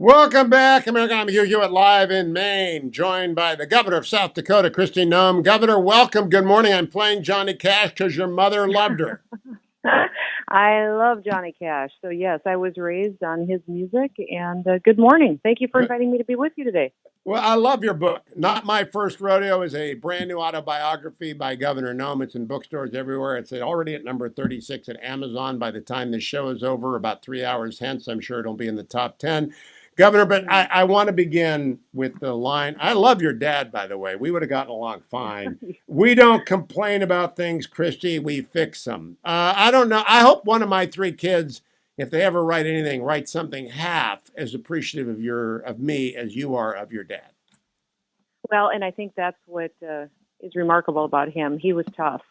Welcome back, America. I'm Hugh at Live in Maine, joined by the governor of South Dakota, Kristi Noem. Governor, welcome. Good morning. I'm playing Johnny Cash because your mother loved her. I love Johnny Cash. So, yes, I was raised on his music. And good morning. Thank you for Good. inviting me to be with you today. Well, I love your book. Not My First Rodeo is a brand new autobiography by Governor Noem. It's in bookstores everywhere. It's already at number 36 at Amazon by the time this show is over, about 3 hours hence. I'm sure it'll be in the top 10. Governor, but Hmm. I want to begin with the line. I love your dad, by the way. We would have gotten along fine. We don't complain about things, Kristi. We fix them. I don't know. I hope one of my three kids, if they ever write anything, write something half as appreciative of me as you are of your dad. Well, and I think that's what is remarkable about him. He was tough.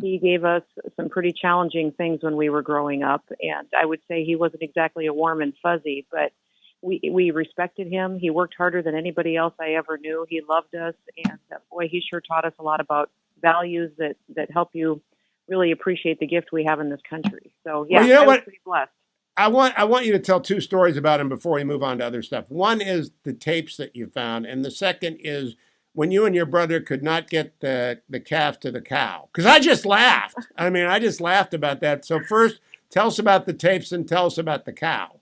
He gave us some pretty challenging things when we were growing up, and I would say he wasn't exactly a warm and fuzzy, but we respected him. He worked harder than anybody else I ever knew. He loved us, and boy, he sure taught us a lot about values that help you really appreciate the gift we have in this country. So Well, yeah, you know I was what? pretty blessed. I want you to tell two stories about him before we move on to other stuff. One is the tapes that you found, and the second is when you and your brother could not get the calf to the cow. Because I just laughed. I mean, I just laughed about that. So first, tell us about the tapes and tell us about the cow.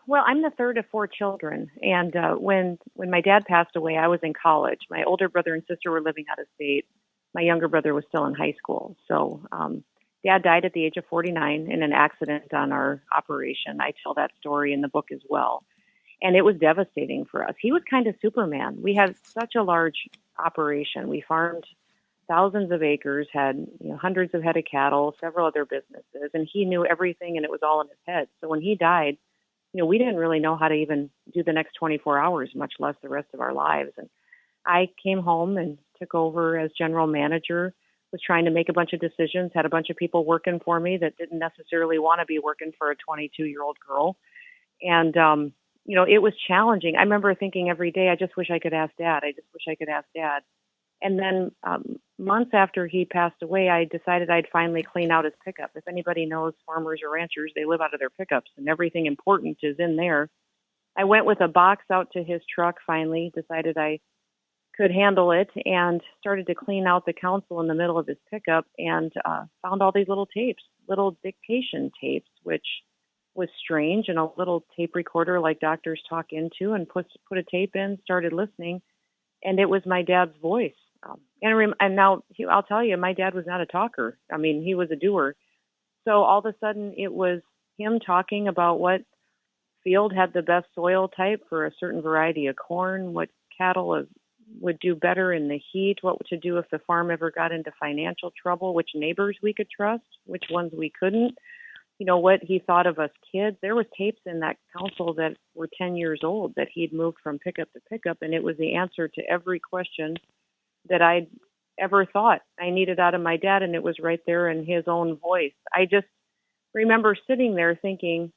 Well, I'm the third of four children, and when my dad passed away, I was in college. My older brother and sister were living out of state. My younger brother was still in high school. So, Dad died at the age of 49 in an accident on our operation. I tell that story in the book as well, and it was devastating for us. He was kind of Superman. We had such a large operation. We farmed thousands of acres, had hundreds of head of cattle, several other businesses, and he knew everything, and it was all in his head. So when he died, we didn't really know how to even do the next 24 hours, much less the rest of our lives. And I came home and took over as general manager, was trying to make a bunch of decisions, had a bunch of people working for me that didn't necessarily want to be working for a 22-year-old girl. And, it was challenging. I remember thinking every day, I just wish I could ask Dad. I just wish I could ask Dad. And then months after he passed away, I decided I'd finally clean out his pickup. If anybody knows farmers or ranchers, they live out of their pickups, and everything important is in there. I went with a box out to his truck finally, decided I could handle it, and started to clean out the console in the middle of his pickup, and found all these little tapes, little dictation tapes, which was strange, and a little tape recorder like doctors talk into, and put a tape in, started listening, and it was my dad's voice. And now I'll tell you, my dad was not a talker. I mean, he was a doer. So all of a sudden, it was him talking about what field had the best soil type for a certain variety of corn, what would do better in the heat, what to do if the farm ever got into financial trouble, which neighbors we could trust, which ones we couldn't, what he thought of us kids. There was tapes in that council that were 10 years old that he'd moved from pickup to pickup, and it was the answer to every question that I'd ever thought I needed out of my dad, and it was right there in his own voice. I just remember sitting there thinking,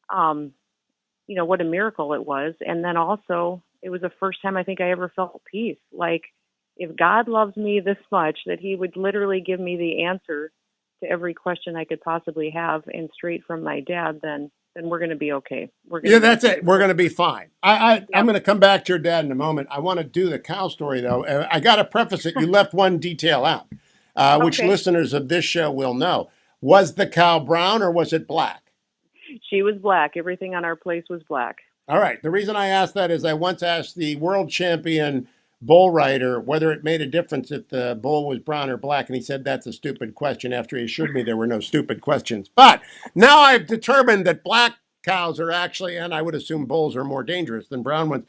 what a miracle it was. And then also, it was the first time I think I ever felt peace. Like, if God loves me this much, that he would literally give me the answer to every question I could possibly have and straight from my dad, then we're going to be okay. We're going Yeah, to be that's okay. it. We're going to be fine. I'm Yep. going to come back to your dad in a moment. I want to do the cow story, though. I got to preface it. You left one detail out, which Okay. listeners of this show will know. Was the cow brown or was it black? She was black. Everything on our place was black. All right. The reason I asked that is I once asked the world champion bull rider whether it made a difference if the bull was brown or black, and he said that's a stupid question after he assured me there were no stupid questions. But now I've determined that black cows are actually, and I would assume bulls are more dangerous than brown ones.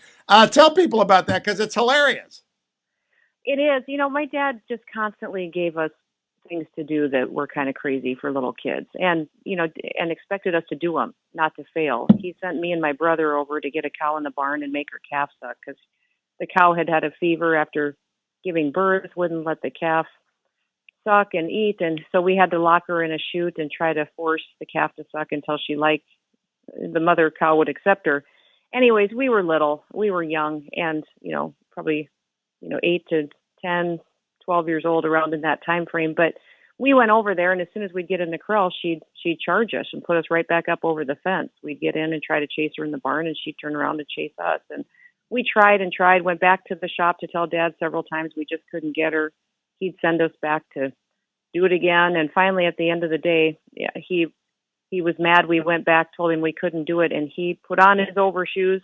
Tell people about that because it's hilarious. It is. My dad just constantly gave us things to do that were kind of crazy for little kids, and expected us to do them, not to fail. He sent me and my brother over to get a cow in the barn and make her calf suck because the cow had had a fever after giving birth, wouldn't let the calf suck and eat. And so we had to lock her in a chute and try to force the calf to suck until she liked the mother cow would accept her. Anyways, we were little, we were young, and probably 8 to 10, 12 years old, around in that time frame. But we went over there, and as soon as we'd get in the corral, she'd charge us and put us right back up over the fence. We'd get in and try to chase her in the barn, and she'd turn around and chase us. And we tried and tried, went back to the shop to tell Dad several times we just couldn't get her. He'd send us back to do it again, and finally, at the end of the day, yeah, he was mad. We went back, told him we couldn't do it, and he put on his overshoes,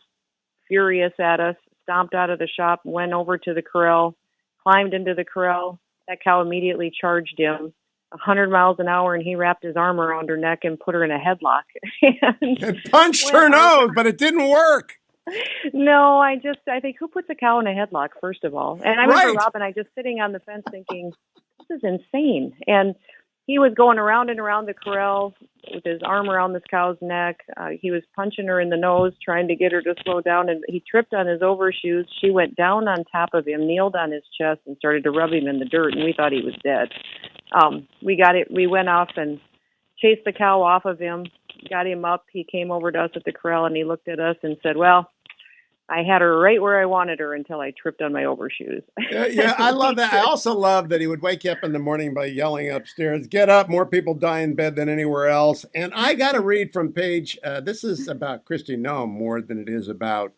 furious at us, stomped out of the shop, went over to the corral, climbed into the corral. That cow immediately charged him 100 miles an hour, and he wrapped his arm around her neck and put her in a headlock. It punched her nose, but it didn't work. No, I think, who puts a cow in a headlock, first of all? And I remember Rob and I just sitting on the fence thinking, this is insane. And he was going around and around the corral with his arm around this cow's neck. He was punching her in the nose, trying to get her to slow down, and he tripped on his overshoes. She went down on top of him, kneeled on his chest, and started to rub him in the dirt, and we thought he was dead. We went off and chased the cow off of him, got him up. He came over to us at the corral, and he looked at us and said, well, I had her right where I wanted her until I tripped on my overshoes. Yeah, I love that. I also love that he would wake you up in the morning by yelling upstairs, get up, more people die in bed than anywhere else. And I got to read from page, this is about Kristi Noem more than it is about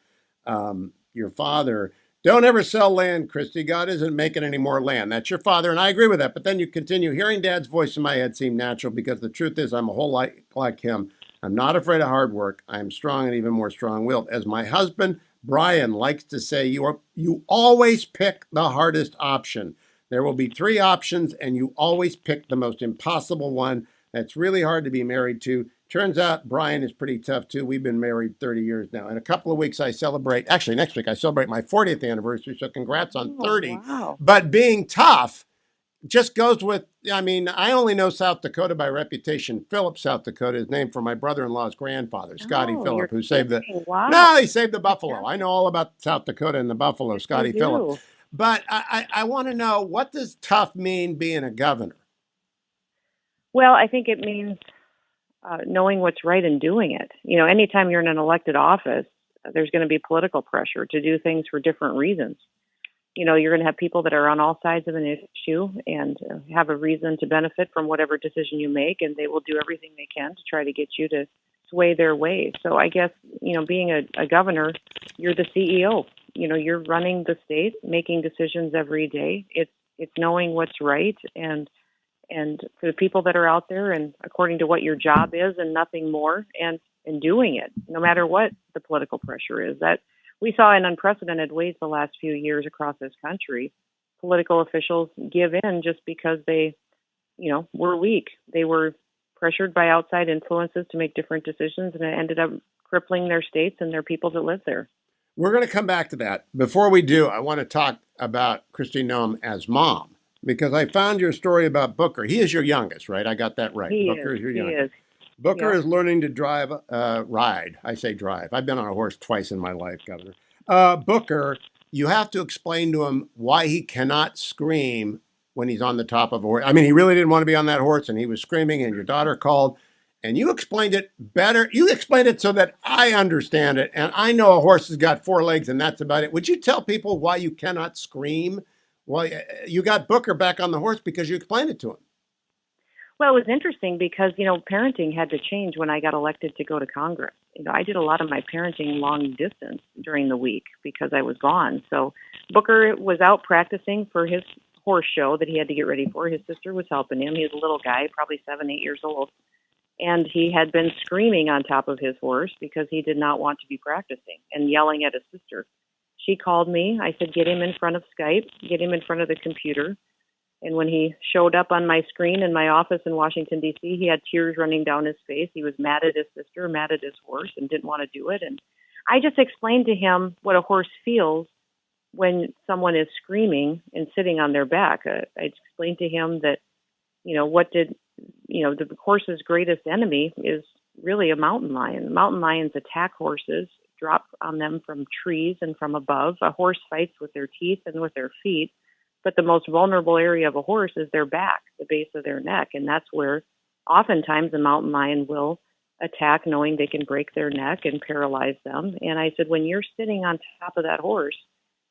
your father. Don't ever sell land, Kristi. God isn't making any more land. That's your father, and I agree with that. But then you continue, hearing Dad's voice in my head seemed natural because the truth is I'm a whole lot like him. I'm not afraid of hard work. I am strong and even more strong-willed. As my husband, Brian, likes to say, you always pick the hardest option. There will be 3 options, and you always pick the most impossible one. That's really hard to be married to. Turns out Brian is pretty tough, too. We've been married 30 years now. In a couple of weeks, next week, I celebrate my 40th anniversary, so congrats on 30. Wow. But being tough just goes with, I mean, I only know South Dakota by reputation. Philip, South Dakota, is named for my brother-in-law's grandfather, Scotty Phillip, who saved the, wow. he saved the buffalo. I know all about South Dakota and the buffalo, Scotty Phillip. But I want to know, what does tough mean being a governor? Well, I think it means knowing what's right and doing it. You know, anytime you're in an elected office, there's going to be political pressure to do things for different reasons. You know, you're going to have people that are on all sides of an issue and have a reason to benefit from whatever decision you make, and they will do everything they can to try to get you to sway their way. So I guess, you know, being a governor, you're the CEO. You know, you're running the state, making decisions every day. It's knowing what's right and for the people that are out there and according to what your job is and nothing more, and doing it, no matter what the political pressure is. That we saw in unprecedented ways the last few years across this country, political officials give in just because they, you know, were weak. They were pressured by outside influences to make different decisions, and it ended up crippling their states and their people that live there. We're going to come back to that. Before we do, I want to talk about Kristi Noem as mom, because I found your story about Booker. He is your youngest, right? I got that right. Booker is your youngest. Booker is learning to ride. I say drive. I've been on a horse twice in my life, Governor. Booker, you have to explain to him why he cannot scream when he's on the top of a horse. I mean, he really didn't want to be on that horse, and he was screaming, and your daughter called, and you explained it better. You explained it so that I understand it, and I know a horse has got 4 legs, and that's about it. Would you tell people why you cannot scream? Well, you got Booker back on the horse because you explained it to him. Well, it was interesting because, you know, parenting had to change when I got elected to go to Congress. You know, I did a lot of my parenting long distance during the week because I was gone. So Booker was out practicing for his horse show that he had to get ready for. His sister was helping him. He was a little guy, probably 7, 8 years old. And he had been screaming on top of his horse because he did not want to be practicing and yelling at his sister. She called me. I said, get him in front of Skype, get him in front of the computer. And when he showed up on my screen in my office in Washington, D.C., he had tears running down his face. He was mad at his sister, mad at his horse, and didn't want to do it. And I just explained to him what a horse feels when someone is screaming and sitting on their back. I explained to him that, you know, the horse's greatest enemy is really a mountain lion. Mountain lions attack horses, drop on them from trees and from above. A horse fights with their teeth and with their feet. But the most vulnerable area of a horse is their back, the base of their neck. And that's where oftentimes a mountain lion will attack knowing they can break their neck and paralyze them. And I said, when you're sitting on top of that horse,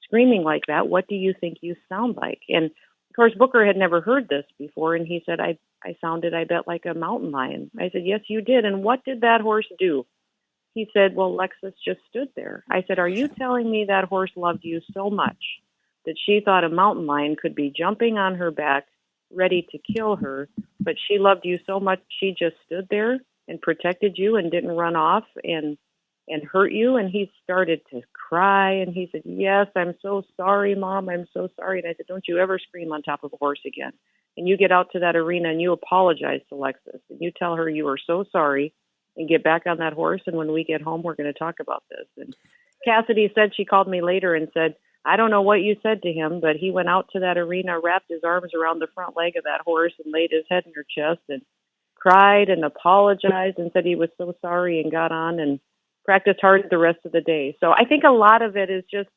screaming like that, what do you think you sound like? And Of course, Booker had never heard this before, and he said, I sounded, I bet, like a mountain lion. I said, yes, you did. And what did that horse do? He said, well, Lexus just stood there. I said, are you telling me that horse loved you so much that she thought a mountain lion could be jumping on her back, ready to kill her, but she loved you so much she just stood there and protected you and didn't run off and hurt you? And he started to cry, and he said, yes, I'm so sorry, Mom, I'm so sorry. And I said, don't you ever scream on top of a horse again. And you get out to that arena and you apologize to Lexus and you tell her you are so sorry and get back on that horse. And when we get home, we're going to talk about this. And Cassidy said, she called me later and said, I don't know what you said to him, but he went out to that arena, wrapped his arms around the front leg of that horse and laid his head in her chest and cried and apologized and said he was so sorry and got on and practiced hard the rest of the day. So I think a lot of it is just,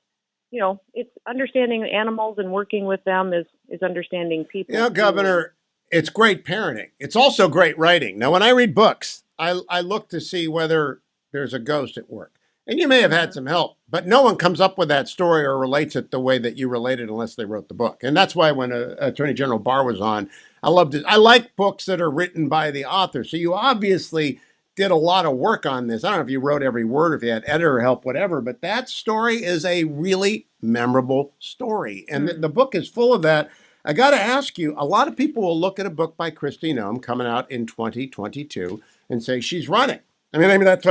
it's understanding animals and working with them is understanding people. Governor, it's great parenting. It's also great writing. Now, when I read books, I look to see whether there's a ghost at work. And you may have had some help, but no one comes up with that story or relates it the way that you related unless they wrote the book. And that's why when Attorney General Barr was on, I loved it. I like books that are written by the author. So you obviously did a lot of work on this. I don't know if you wrote every word, if you had editor help, whatever, but that story is a really memorable story. And the book is full of that. I got to ask you, a lot of people will look at a book by Kristi Noem coming out in 2022 and say she's running. I mean, that's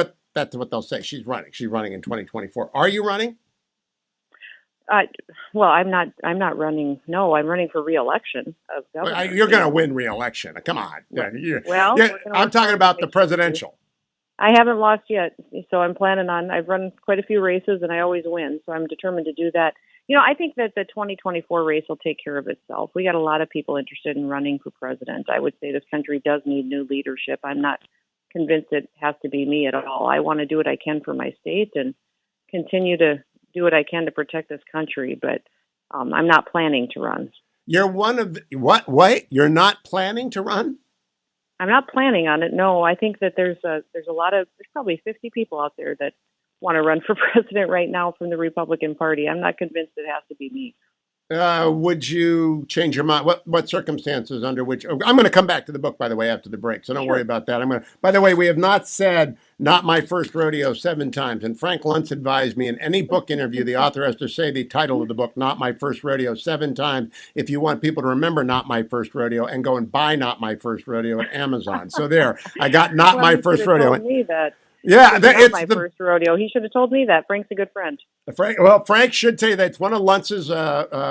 what they'll say. She's running. She's running in 2024. Are you running? Well, I'm not running. No, I'm running for re-election of governor. Well, you're going to win re-election. Come on. Well, I'm talking about the presidential. I haven't lost yet, so I'm planning on. I've run quite a few races, and I always win, so I'm determined to do that. I think that the 2024 race will take care of itself. We got a lot of people interested in running for president. I would say this country does need new leadership. I'm not convinced it has to be me at all. I want to do what I can for my state and continue to do what I can to protect this country, but I'm not planning to run. You're one of what? Wait, you're not planning to run? I'm not planning on it. No, I think that there's probably 50 people out there that want to run for president right now from the Republican Party. I'm not convinced it has to be me. Would you change your mind? What circumstances under which? I'm going to come back to the book, by the way, after the break, so don't worry about that. By the way, we have not said "not my first rodeo" 7 times, and Frank Luntz advised me in any book interview, the author has to say the title of the book, "Not My First Rodeo," 7 times if you want people to remember "Not My First Rodeo" and go and buy "Not My First Rodeo" at Amazon. So there, I got "Not My First Rodeo." Told me that. Yeah, it's my first rodeo. He should have told me that. Frank's a good friend. Frank should tell you that it's one of Luntz's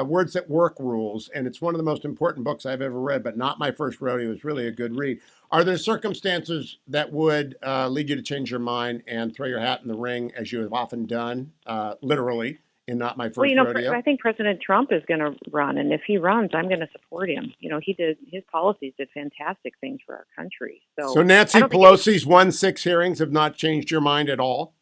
Words at Work rules, and it's one of the most important books I've ever read, but Not My First Rodeo is really a good read. Are there circumstances that would lead you to change your mind and throw your hat in the ring, as you have often done, literally, in Not My First Rodeo? I think President Trump is going to run, and if he runs, I'm going to support him. His policies did fantastic things for our country. So Nancy Pelosi's 1-6 hearings have not changed your mind at all?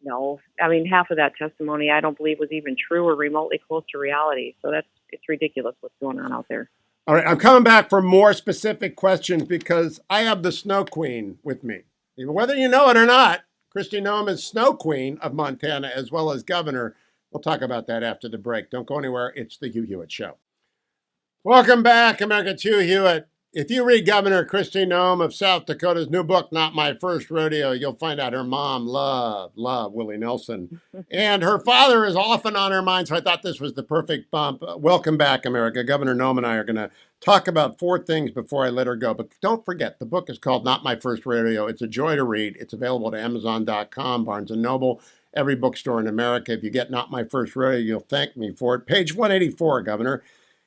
No. I mean, half of that testimony I don't believe was even true or remotely close to reality. So it's ridiculous what's going on out there. All right, I'm coming back for more specific questions because I have the Snow Queen with me. Whether you know it or not, Kristi Noem is Snow Queen of Montana as well as governor. We'll talk about that after the break. Don't go anywhere. It's the Hugh Hewitt Show. Welcome back, America. It's Hugh Hewitt. If you read Governor Kristi Noem of South Dakota's new book, Not My First Rodeo, you'll find out her mom loved Willie Nelson. And her father is often on her mind, so I thought this was the perfect bump. Welcome back, America. Governor Noem and I are going to talk about 4 things before I let her go. But don't forget, the book is called Not My First Rodeo. It's a joy to read. It's available at Amazon.com, Barnes & Noble, every bookstore in America. If you get Not My First Rodeo, you'll thank me for it. Page 184, Governor.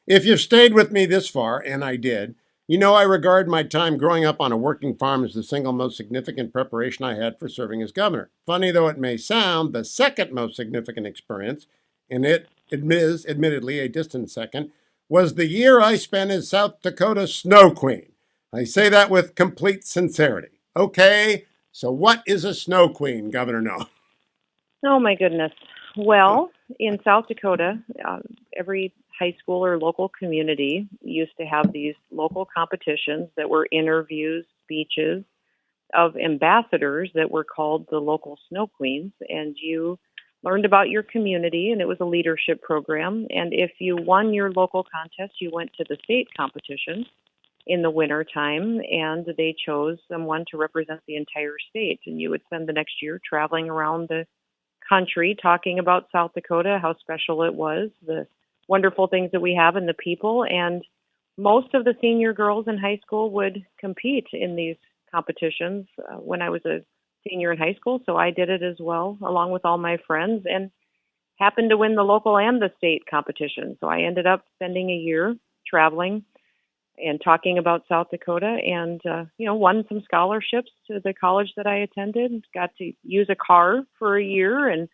If you've stayed with me this far, and I did, you know I regard my time growing up on a working farm as the single most significant preparation I had for serving as governor. Funny though it may sound, the second most significant experience, and it is admittedly a distant second, was the year I spent as South Dakota's Snow Queen. I say that with complete sincerity. Okay, so what is a Snow Queen, Governor Noem? Oh my goodness. Well, in South Dakota, every high school or local community used to have these local competitions that were interviews, speeches of ambassadors that were called the local Snow Queens, and you learned about your community, and it was a leadership program. And if you won your local contest, you went to the state competition in the winter time, and they chose someone to represent the entire state. And you would spend the next year traveling around the country talking about South Dakota, how special it was, the wonderful things that we have and the people. And most of the senior girls in high school would compete in these competitions when I was a senior in high school. So I did it as well, along with all my friends, and happened to win the local and the state competition. So I ended up spending a year traveling and talking about South Dakota, and won some scholarships to the college that I attended. Got to use a car for a year and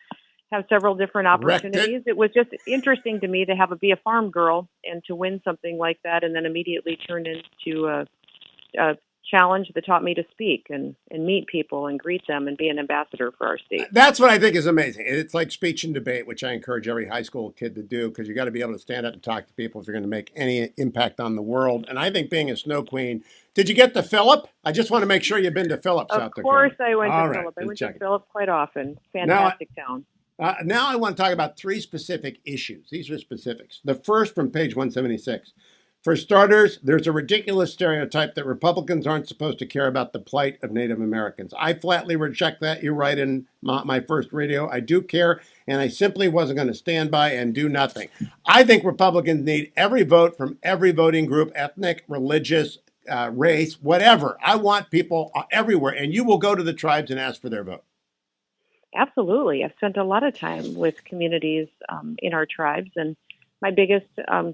have several different opportunities. It was just interesting to me to be a farm girl and to win something like that, and then immediately turn into a challenge that taught me to speak and meet people and greet them and be an ambassador for our state. That's what I think is amazing. It's like speech and debate, which I encourage every high school kid to do, because you got to be able to stand up and talk to people if you're going to make any impact on the world. And I think being a snow queen, did you get to Phillip? I just want to make sure you've been to Phillip, South Dakota. Of course I went All to right, Phillip. I went checking. to Phillip quite often. Fantastic town. Now I want to talk about 3 specific issues. These are specifics. The first from page 176. For starters, there's a ridiculous stereotype that Republicans aren't supposed to care about the plight of Native Americans. I flatly reject that. You write in my first radio. I do care, and I simply wasn't going to stand by and do nothing. I think Republicans need every vote from every voting group, ethnic, religious, race, whatever. I want people everywhere, and you will go to the tribes and ask for their vote. Absolutely. I've spent a lot of time with communities in our tribes, and my biggest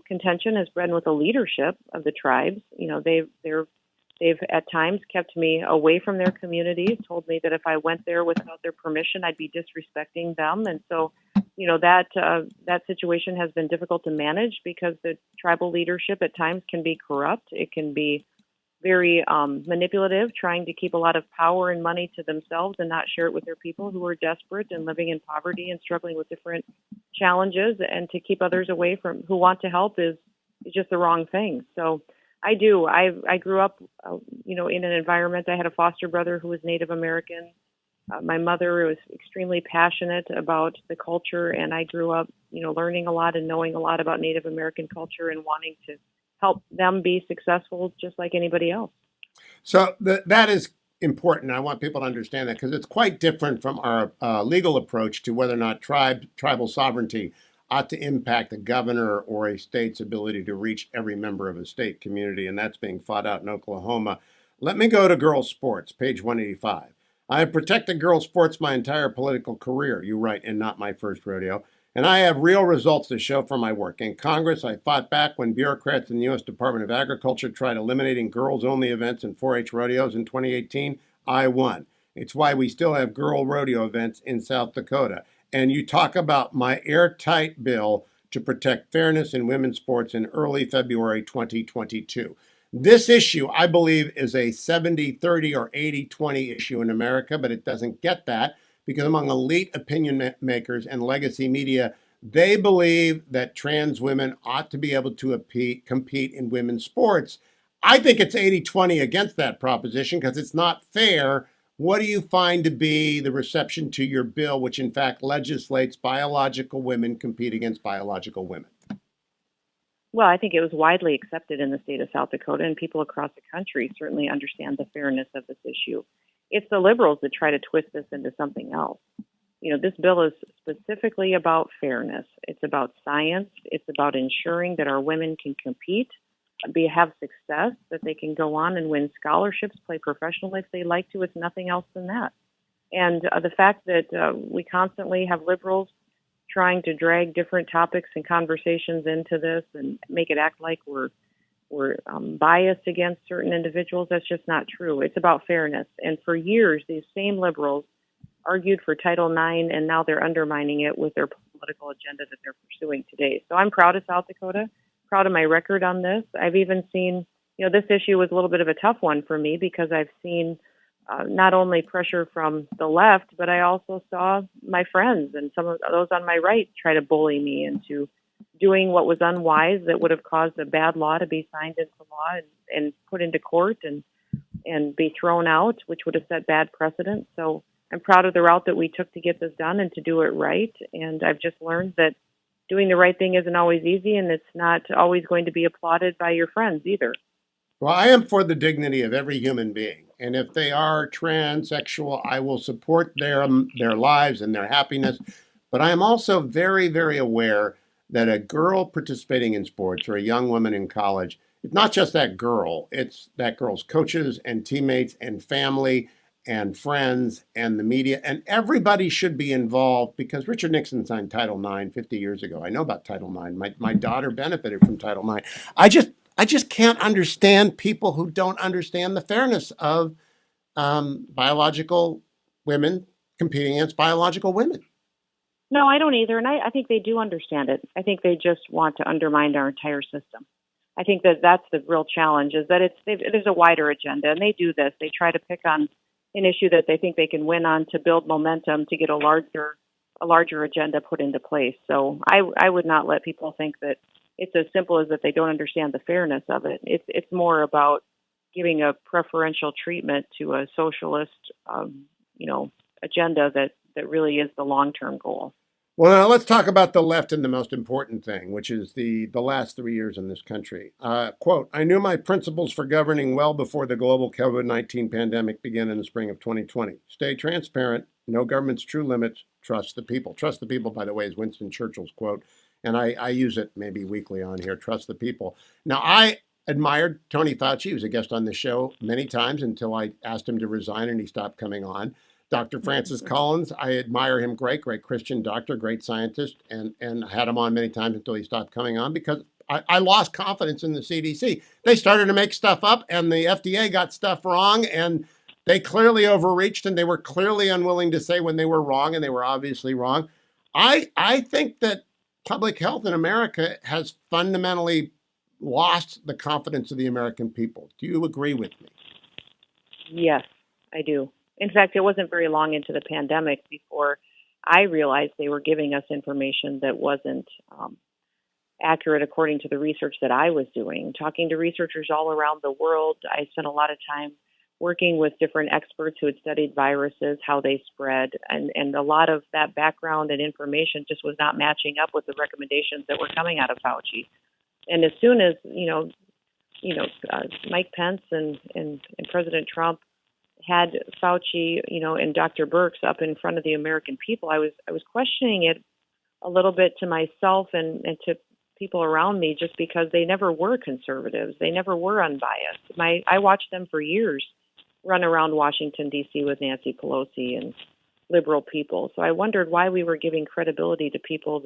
contention has been with the leadership of the tribes. They've at times kept me away from their communities, told me that if I went there without their permission, I'd be disrespecting them. And so, that situation has been difficult to manage because the tribal leadership at times can be corrupt. It can be very manipulative, trying to keep a lot of power and money to themselves and not share it with their people who are desperate and living in poverty and struggling with different challenges. And to keep others away from who want to help is just the wrong thing. So I grew up, in an environment. I had a foster brother who was Native American. My mother was extremely passionate about the culture, and I grew up, learning a lot and knowing a lot about Native American culture and wanting to help them be successful just like anybody else. So that is important. I want people to understand that because it's quite different from our legal approach to whether or not tribal sovereignty ought to impact a governor or a state's ability to reach every member of a state community, and that's being fought out in Oklahoma. Let me go to girls' sports, page 185. I have protected girls' sports my entire political career, you write in Not My First Rodeo, and I have real results to show for my work. In Congress, I fought back when bureaucrats in the U.S. Department of Agriculture tried eliminating girls-only events in 4-H rodeos in 2018. I won. It's why we still have girl rodeo events in South Dakota. And you talk about my airtight bill to protect fairness in women's sports in early February 2022. This issue, I believe, is a 70-30 or 80-20 issue in America, but it doesn't get that because among elite opinion makers and legacy media, they believe that trans women ought to be able to compete in women's sports. I think it's 80-20 against that proposition because it's not fair. What do you find to be the reception to your bill, which in fact legislates biological women compete against biological women? Well, I think it was widely accepted in the state of South Dakota, and people across the country certainly understand the fairness of this issue. It's the liberals that try to twist this into something else. This bill is specifically about fairness. It's about science. It's about ensuring that our women can compete, have success, that they can go on and win scholarships, play professionally if they like to. It's nothing else than that. And the fact that we constantly have liberals trying to drag different topics and conversations into this and make it act like we're biased against certain individuals, that's just not true. It's about fairness. And for years, these same liberals argued for Title IX, and now they're undermining it with their political agenda that they're pursuing today. So I'm proud of South Dakota, proud of my record on this. I've even seen, this issue was a little bit of a tough one for me because I've seen not only pressure from the left, but I also saw my friends and some of those on my right try to bully me into doing what was unwise that would have caused a bad law to be signed into law and put into court and be thrown out, which would have set bad precedent. So I'm proud of the route that we took to get this done and to do it right. And I've just learned that doing the right thing isn't always easy, and it's not always going to be applauded by your friends either. Well, I am for the dignity of every human being, and if they are transsexual, I will support their lives and their happiness. But I am also very, very aware that a girl participating in sports or a young woman in college, it's not just that girl; it's that girl's coaches and teammates and family and friends and the media, and everybody should be involved because Richard Nixon signed Title IX 50 years ago. I know about Title IX. My daughter benefited from Title IX. I just I just can't understand people who don't understand the fairness of biological women competing against biological women. No, I don't either, and I think they do understand it. I think they just want to undermine our entire system. I think that that's the real challenge is that there's a wider agenda, and they do this. They try to pick on an issue that they think they can win on to build momentum to get a larger agenda put into place. So I would not let people think that it's as simple as that they don't understand the fairness of it. It's more about giving a preferential treatment to a socialist, agenda that really is the long-term goal. Well, now let's talk about the left and the most important thing, which is the last 3 years in this country. Quote, I knew my principles for governing well before the global COVID-19 pandemic began in the spring of 2020. Stay transparent, know government's true limits, trust the people. Trust the people, by the way, is Winston Churchill's quote, and I use it maybe weekly on here, trust the people. Now, I admired Tony Fauci. He was a guest on the show many times until I asked him to resign and he stopped coming on. Dr. Francis Collins, I admire him, great Christian doctor, great scientist, and had him on many times until he stopped coming on because I lost confidence in the CDC. They started to make stuff up, and the FDA got stuff wrong, and they clearly overreached, and they were clearly unwilling to say when they were wrong, and they were obviously wrong. I think that public health in America has fundamentally lost the confidence of the American people. Do you agree with me? Yes, I do. In fact, it wasn't very long into the pandemic before I realized they were giving us information that wasn't accurate according to the research that I was doing. Talking to researchers all around the world, I spent a lot of time working with different experts who had studied viruses, how they spread, and a lot of that background and information just was not matching up with the recommendations that were coming out of Fauci. And as soon as Mike Pence and President Trump had Fauci, and Dr. Birx up in front of the American people, I was questioning it a little bit to myself and to people around me just because they never were conservatives. They never were unbiased. I watched them for years run around Washington, D.C. with Nancy Pelosi and liberal people. So I wondered why we were giving credibility to people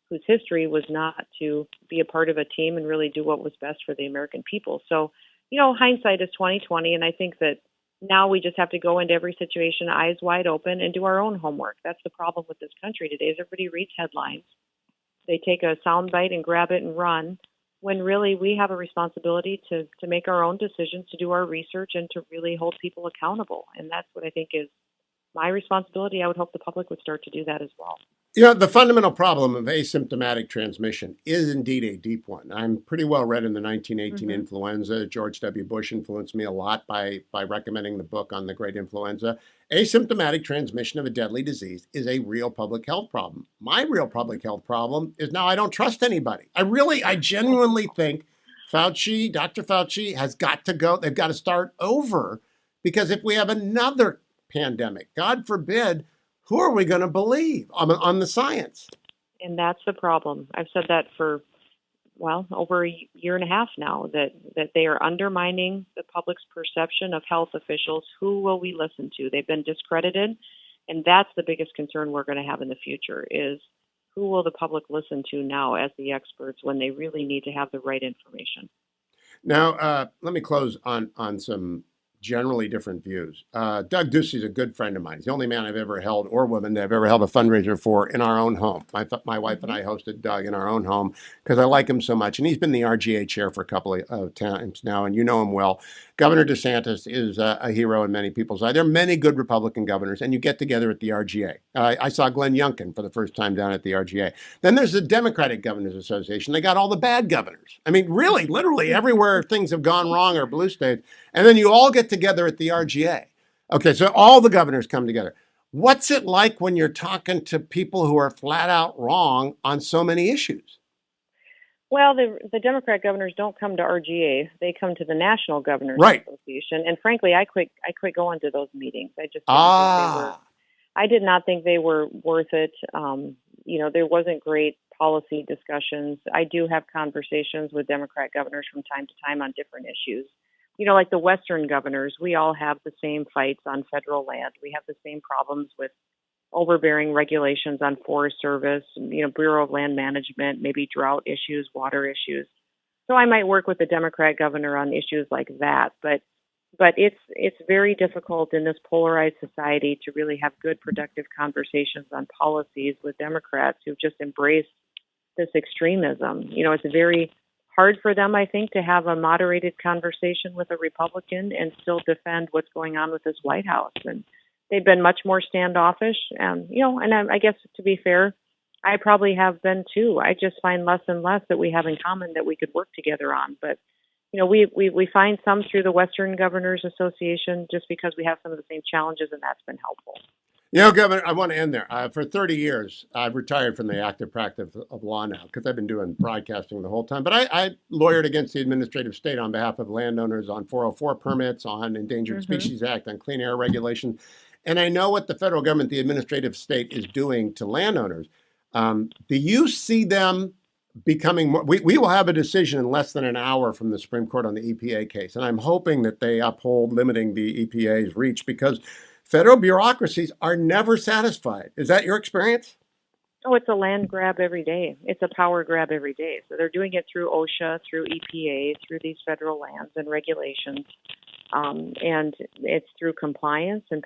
whose history was not to be a part of a team and really do what was best for the American people. So, hindsight is 2020, and I think that now we just have to go into every situation eyes wide open and do our own homework. That's the problem with this country today is everybody reads headlines. They take a soundbite and grab it and run, when really we have a responsibility to make our own decisions, to do our research, and to really hold people accountable. And that's what I think is my responsibility. I would hope the public would start to do that as well. The fundamental problem of asymptomatic transmission is indeed a deep one. I'm pretty well read in the 1918 influenza. George W. Bush influenced me a lot by recommending the book on the Great Influenza. Asymptomatic transmission of a deadly disease is a real public health problem. My real public health problem is now I don't trust anybody. I genuinely think Dr. Fauci has got to go. They've got to start over because if we have another pandemic, God forbid, who are we going to believe on the science? And that's the problem. I've said that for, over a year and a half now, that they are undermining the public's perception of health officials. Who will we listen to? They've been discredited. And that's the biggest concern we're going to have in the future is who will the public listen to now as the experts when they really need to have the right information? Now, let me close on some generally different views. Doug Ducey is a good friend of mine. He's the only man I've ever held, or woman that I've ever held a fundraiser for in our own home. My wife and I hosted Doug in our own home because I like him so much. And he's been the RGA chair for a couple of times now, and you know him well. Governor DeSantis is a hero in many people's eyes. There are many good Republican governors, and you get together at the RGA. I saw Glenn Youngkin for the first time down at the RGA. Then there's the Democratic Governors Association. They got all the bad governors. I mean, really, literally everywhere things have gone wrong are blue states. And then you all get together at the RGA. Okay, so all the governors come together. What's it like when you're talking to people who are flat out wrong on so many issues? Well, the Democrat governors don't come to RGA; they come to the National Governors Right. Association. And frankly, I quit going to those meetings. I just didn't think they were. Ah, I did not think they were worth it. There wasn't great policy discussions. I do have conversations with Democrat governors from time to time on different issues. Like the Western governors, we all have the same fights on federal land. We have the same problems with overbearing regulations on Forest Service, Bureau of Land Management, maybe drought issues, water issues. So I might work with the Democrat governor on issues like that, but it's very difficult in this polarized society to really have good productive conversations on policies with Democrats who just embrace this extremism. It's very hard for them, I think, to have a moderated conversation with a Republican and still defend what's going on with this White House. And they've been much more standoffish. I guess to be fair, I probably have been too. I just find less and less that we have in common that we could work together on. But we find some through the Western Governors Association just because we have some of the same challenges, and that's been helpful. Governor, I want to end there. For 30 years, I've retired from the active practice of law now because I've been doing broadcasting the whole time. But I lawyered against the administrative state on behalf of landowners on 404 permits, on Endangered Species Act, on clean air regulations. And I know what the federal government, the administrative state, is doing to landowners. Do you see them becoming more? We will have a decision in less than an hour from the Supreme Court on the EPA case. And I'm hoping that they uphold limiting the EPA's reach because federal bureaucracies are never satisfied. Is that your experience? Oh, it's a land grab every day. It's a power grab every day. So they're doing it through OSHA, through EPA, through these federal lands and regulations. And it's through compliance and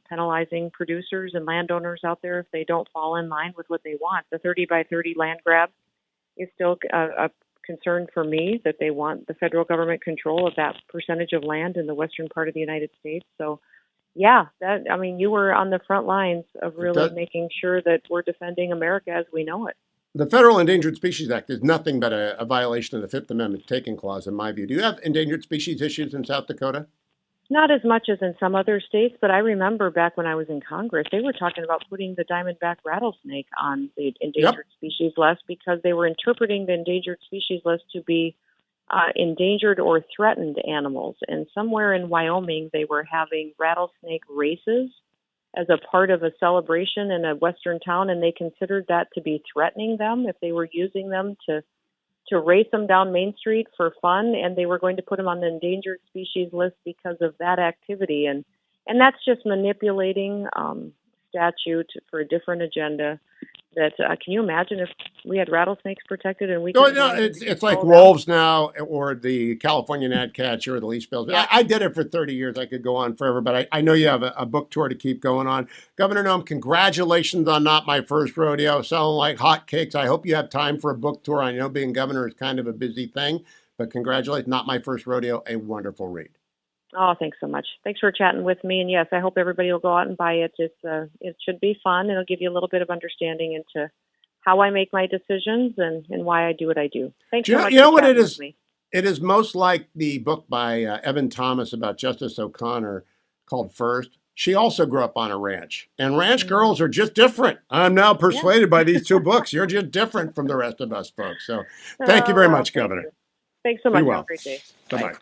penalizing producers and landowners out there if they don't fall in line with what they want. The 30 by 30 land grab is still a concern for me, that they want the federal government control of that percentage of land in the western part of the United States. So yeah, you were on the front lines of really making sure that we're defending America as we know it. The Federal Endangered Species Act is nothing but a violation of the Fifth Amendment taking clause, in my view. Do you have endangered species issues in South Dakota? Not as much as in some other states, but I remember back when I was in Congress, they were talking about putting the diamondback rattlesnake on the endangered species list because they were interpreting the endangered species list to be endangered or threatened animals. And somewhere in Wyoming, they were having rattlesnake races as a part of a celebration in a western town, and they considered that to be threatening them if they were using them to race them down Main Street for fun, and they were going to put them on the endangered species list because of that activity. And that's just manipulating statute for a different agenda. That can you imagine if we had rattlesnakes protected and we could? No, it's like wolves now, or the California gnatcatcher, or the leaf spills. Yeah. I did it for 30 years. I could go on forever, but I know you have a book tour to keep going on. Governor Noem, congratulations on Not My First Rodeo, selling like hotcakes. I hope you have time for a book tour. I know being governor is kind of a busy thing, but congratulations. Not My First Rodeo, a wonderful read. Oh, thanks so much. Thanks for chatting with me. And yes, I hope everybody will go out and buy it. It should be fun. It'll give you a little bit of understanding into how I make my decisions and why I do what I do. Thanks so much. You know what it is? It is most like the book by Evan Thomas about Justice O'Connor called First. She also grew up on a ranch, and ranch girls are just different. I'm now persuaded by these two books. You're just different from the rest of us folks. So thank you very much, Governor. Thanks so much. Have a great day. Bye-bye.